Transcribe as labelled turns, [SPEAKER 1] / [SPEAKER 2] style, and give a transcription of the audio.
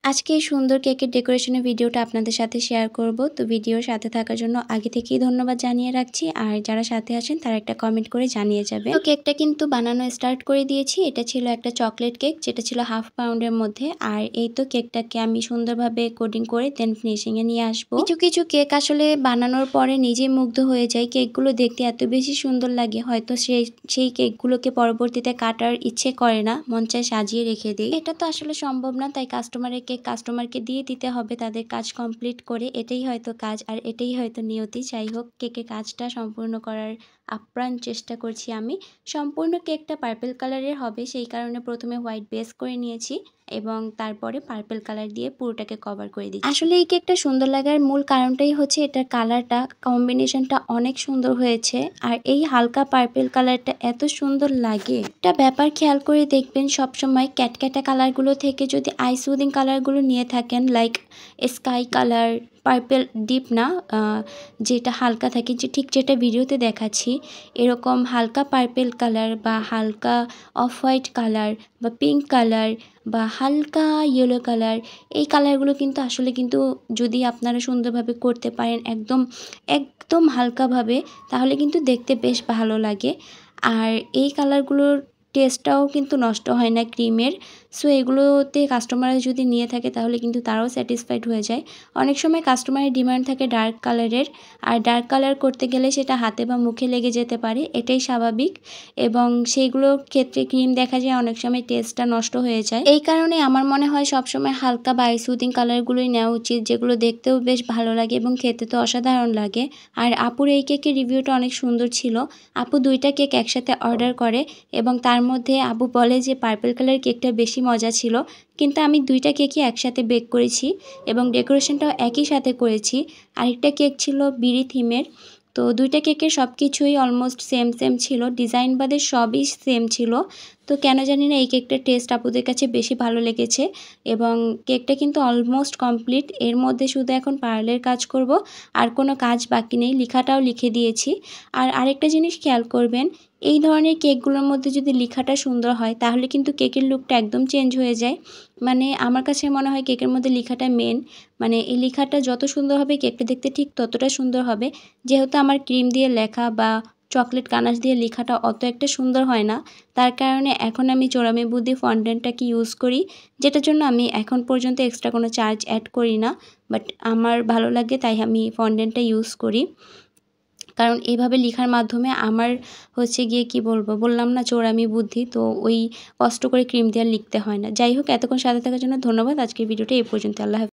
[SPEAKER 1] আজকে এই সুন্দর কেকের ডেকোরেশনের ভিডিওটা আপনাদের সাথে শেয়ার করব। তো ভিডিওর সাথে থাকার জন্য আগে থেকেই ধন্যবাদ জানিয়ে রাখছি। আর যারা সাথে আছেন তারা একটা কমেন্ট করে জানিয়ে যাবেন। তো কেকটা কিন্তু বানানো স্টার্ট করে দিয়েছি। এটা ছিল একটা চকলেট কেক, যেটা ছিল 1/2 পাউন্ডের মধ্যে। আর এই তো কেকটাকে আমি সুন্দরভাবে কোডিং করে দেন ফিনিশিংয়ে নিয়ে আসবো। কিছু কেক আসলে বানানোর পরে নিজেই মুগ্ধ হয়ে যায়। কেকগুলো দেখতে এত বেশি সুন্দর লাগে, হয়তো সেই কেকগুলোকে পরবর্তীতে কাটার ইচ্ছে করে না, মন চায় সাজিয়ে রেখে দিই। এটা তো আসলে সম্ভব না, তাই কাস্টমারের কেক কাস্টমারকে দিয়ে দিতে হবে তাদের কাজ কমপ্লিট করে। এটাই হয়তো কাজ, আর এটাই হয়তো নিয়তি। যাই হোক, কেকের কাজটা সম্পূর্ণ করার আপ্রাণ চেষ্টা করছি আমি। সম্পূর্ণ কেকটা পার্পল কালারের হবে, সেই কারণে প্রথমে হোয়াইট বেস করে নিয়েছি এবং তারপরে পার্পল কালার দিয়ে পুরোটাকে কভার করে দিচ্ছি। আসলে এই কেকটা সুন্দর লাগার মূল কারণটাই হচ্ছে এটার কালারটা, কম্বিনেশনটা অনেক সুন্দর হয়েছে। আর এই হালকা পার্পল কালারটা এত সুন্দর লাগে। একটা ব্যাপার খেয়াল করে দেখবেন, সবসময় ক্যাটক্যাটা কালারগুলো থেকে যদি আই সুদিং কালারগুলো নিয়ে থাকেন, like sky colour, purple deep না, যেটা হালকা থাকে, যে ঠিক যেটা ভিডিওতে দেখাচ্ছি, এরকম হালকা পার্পল কালার বা হালকা অফ হোয়াইট কালার বা পিঙ্ক কালার বা হালকা ইয়েলো কালার, এই কালারগুলো কিন্তু আসলে কিন্তু যদি আপনারা সুন্দরভাবে করতে পারেন একদম একদম হালকাভাবে, তাহলে কিন্তু দেখতে বেশ ভালো লাগে। আর এই কালারগুলোর টেস্টটাও কিন্তু নষ্ট হয় না ক্রিমের। সো এগুলোতে কাস্টমাররা যদি নিয়ে থাকে তাহলে কিন্তু তারাও স্যাটিসফাইড হয়ে যায়। অনেক সময় কাস্টমারের ডিমান্ড থাকে ডার্ক কালারের, আর ডার্ক কালার করতে গেলে সেটা হাতে বা মুখে লেগে যেতে পারে, এটাই স্বাভাবিক। এবং সেইগুলোর ক্ষেত্রে ক্রিম দেখা যায় অনেক সময় টেস্টটা নষ্ট হয়ে যায়। এই কারণে আমার মনে হয় সবসময় হালকা বা আই সুদিং কালারগুলোই নেওয়া উচিত, যেগুলো দেখতেও বেশ ভালো লাগে এবং খেতে তো অসাধারণ লাগে। আর আপুর এই কেকের রিভিউটা অনেক সুন্দর ছিল। আপু 2টা কেক একসাথে অর্ডার করে এবং তার মধ্যে আপু বলে যে পার্পল কালার কেকটা বেশি মজা ছিল। কিন্তু আমি 2টা কেকই একসাথে বেক করেছি এবং ডেকোরেশনটাও একই সাথে করেছি। আরেকটা কেক ছিল বিড়ি থিমের। তো 2টা কেকের সব কিছুই অলমোস্ট সেম ছিল, ডিজাইন বাদে সবই সেম ছিল। তো কেন জানি না এই কেকটার টেস্ট আপুদের কাছে বেশি ভালো লেগেছে এবং কেকটা কিন্তু অলমোস্ট কমপ্লিট। এর মধ্যে শুধু এখন পার্লের কাজ করব, আর কোনো কাজ বাকি নেই, লেখাটাও লিখে দিয়েছি। আর আরেকটা জিনিস খেয়াল করবেন, এই ধরনের কেকগুলোর মধ্যে যদি লেখাটা সুন্দর হয় তাহলে কিন্তু কেকের লুকটা একদম চেঞ্জ হয়ে যায়। মানে আমার কাছে মনে হয় কেকের মধ্যে লেখাটা মেন, মানে এই লেখাটা যত সুন্দর হবে কেকটা দেখতে ঠিক ততটা সুন্দর হবে। যেহেতু আমার ক্রিম দিয়ে লেখা বা চকলেট গানাশ দিয়ে লেখাটা অত একটা সুন্দর হয় না, তার কারণে এখন আমি চোরামি বুদ্ধি ফন্ডেন্টটাকে ইউজ করি, যেটার জন্য আমি এখন পর্যন্ত এক্সট্রা কোনো চার্জ অ্যাড করি না। বাট আমার ভালো লাগে তাই আমি ফন্ডেন্টটা ইউজ করি, কারণ এইভাবে লেখার মাধ্যমে আমার হচ্ছে গিয়ে কি বলবো, বললাম না চোরামি বুদ্ধি, তো ওই কষ্ট করে ক্রিম দিয়ে আর লিখতে হয় না। যাই হোক, এতক্ষণ সাথে থাকার জন্য ধন্যবাদ। আজকের ভিডিওটা এই পর্যন্ত। আল্লাহ হাফেজ।